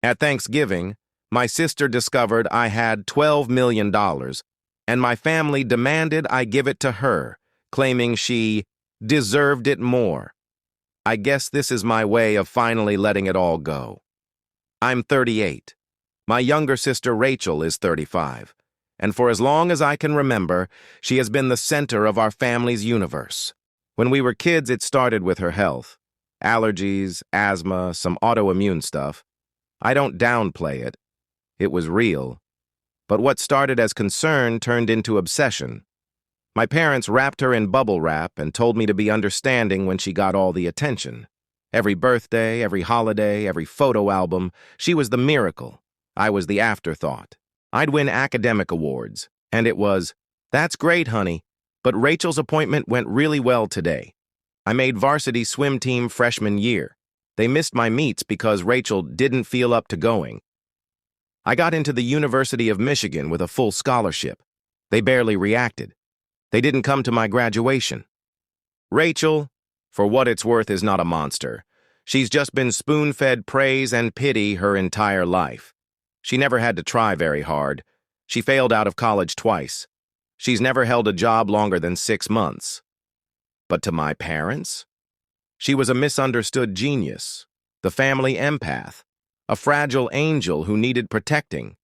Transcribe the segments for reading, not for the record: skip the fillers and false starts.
At Thanksgiving, my sister discovered I had $12 million, and my family demanded I give it to her, claiming she deserved it more. I guess this is my way of finally letting it all go. I'm 38. My younger sister Rachel is 35, and for as long as I can remember, she has been the center of our family's universe. When we were kids, it started with her health. Allergies, asthma, some autoimmune stuff. I don't downplay it. It was real. But what started as concern turned into obsession. My parents wrapped her in bubble wrap and told me to be understanding when she got all the attention. Every birthday, every holiday, every photo album, she was the miracle. I was the afterthought. I'd win academic awards, and it was, "That's great, honey, but Rachel's appointment went really well today." I made varsity swim team freshman year. They missed my meets because Rachel didn't feel up to going. I got into the University of Michigan with a full scholarship. They barely reacted. They didn't come to my graduation. Rachel, for what it's worth, is not a monster. She's just been spoon-fed praise and pity her entire life. She never had to try very hard. She failed out of college twice. She's never held a job longer than 6 months. But to my parents, she was a misunderstood genius, the family empath, a fragile angel who needed protecting.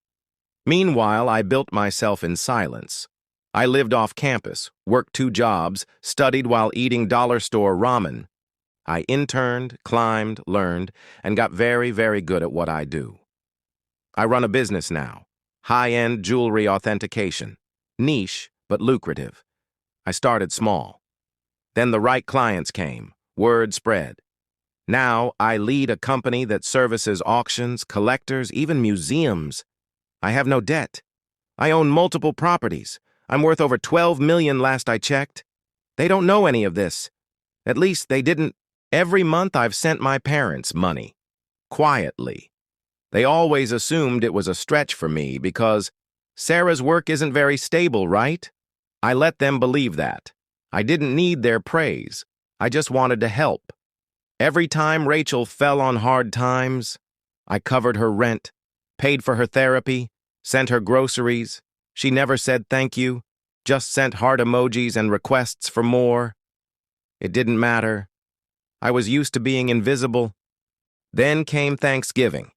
Meanwhile, I built myself in silence. I lived off campus, worked 2 jobs, studied while eating dollar store ramen. I interned, climbed, learned, and got very, very good at what I do. I run a business now, high-end jewelry authentication, niche but lucrative. I started small. Then the right clients came, word spread. Now I lead a company that services auctions, collectors, even museums. I have no debt. I own multiple properties. I'm worth over $12 million last I checked. They don't know any of this. At least they didn't. Every month I've sent my parents money. Quietly. They always assumed it was a stretch for me because Sarah's work isn't very stable, right? I let them believe that. I didn't need their praise. I just wanted to help. Every time Rachel fell on hard times, I covered her rent, paid for her therapy, sent her groceries. She never said thank you, just sent heart emojis and requests for more. It didn't matter. I was used to being invisible. Then came Thanksgiving.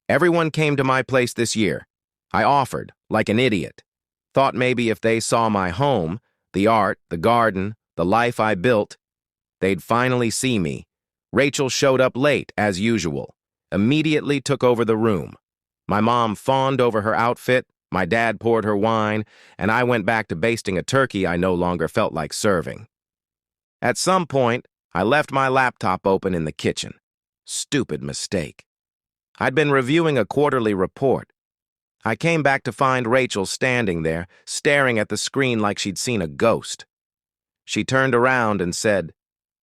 Everyone came to my place this year. I offered, like an idiot. Thought maybe if they saw my home, the art, the garden, the life I built, they'd finally see me. Rachel showed up late, as usual. Immediately took over the room. My mom fawned over her outfit, my dad poured her wine, and I went back to basting a turkey I no longer felt like serving. At some point, I left my laptop open in the kitchen. Stupid mistake. I'd been reviewing a quarterly report. I came back to find Rachel standing there, staring at the screen like she'd seen a ghost. She turned around and said,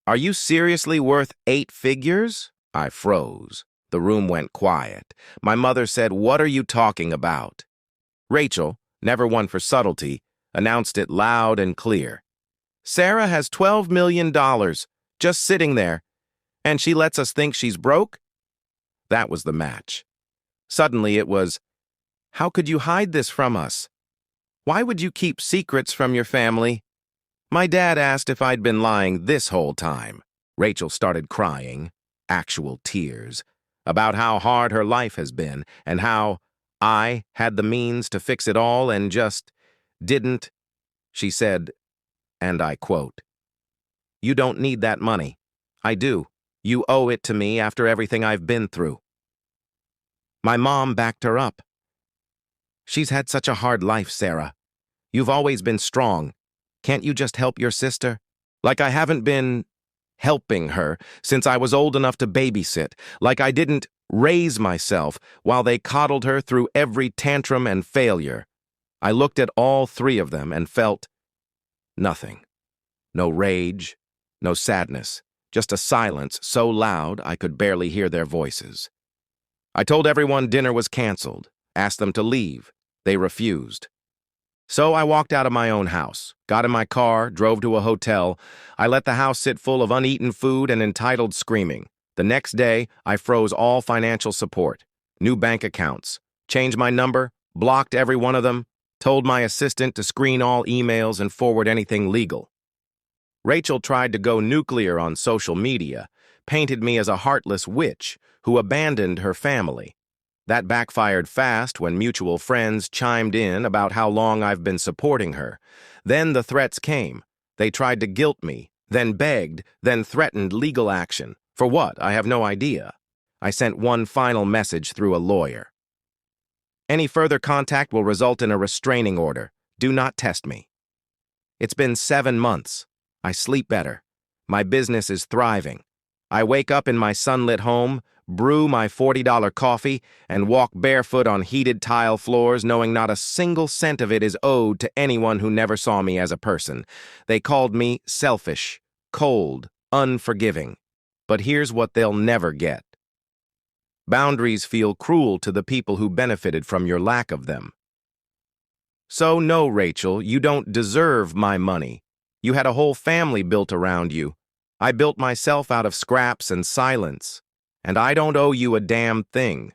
"Are you seriously worth 8 figures?" I froze. The room went quiet. My mother said, "What are you talking about?" Rachel, never one for subtlety, announced it loud and clear. "Sarah has $12 million, just sitting there, and she lets us think she's broke?" That was the match. Suddenly it was, "How could you hide this from us? Why would you keep secrets from your family?" My dad asked if I'd been lying this whole time. Rachel started crying, actual tears, about how hard her life has been and how I had the means to fix it all and just didn't. She said, and I quote, "You don't need that money. I do. You owe it to me after everything I've been through." My mom backed her up. "She's had such a hard life, Sarah. You've always been strong. Can't you just help your sister? Like I haven't been helping her since I was old enough to babysit. Like I didn't raise myself while they coddled her through every tantrum and failure." I looked at all 3 of them and felt nothing. No rage, no sadness, just a silence so loud I could barely hear their voices. I told everyone dinner was canceled, asked them to leave. They refused. So I walked out of my own house, got in my car, drove to a hotel. I let the house sit full of uneaten food and entitled screaming. The next day, I froze all financial support. New bank accounts. Changed my number, blocked every one of them, told my assistant to screen all emails and forward anything legal. Rachel tried to go nuclear on social media, painted me as a heartless witch who abandoned her family. That backfired fast when mutual friends chimed in about how long I've been supporting her. Then the threats came. They tried to guilt me, then begged, then threatened legal action. For what? I have no idea. I sent one final message through a lawyer. Any further contact will result in a restraining order. Do not test me. It's been 7 months. I sleep better. My business is thriving. I wake up in my sunlit home, brew my $40 coffee, and walk barefoot on heated tile floors, knowing not a single cent of it is owed to anyone who never saw me as a person. They called me selfish, cold, unforgiving. But here's what they'll never get. Boundaries feel cruel to the people who benefited from your lack of them. So no, Rachel, you don't deserve my money. You had a whole family built around you. I built myself out of scraps and silence. And I don't owe you a damn thing.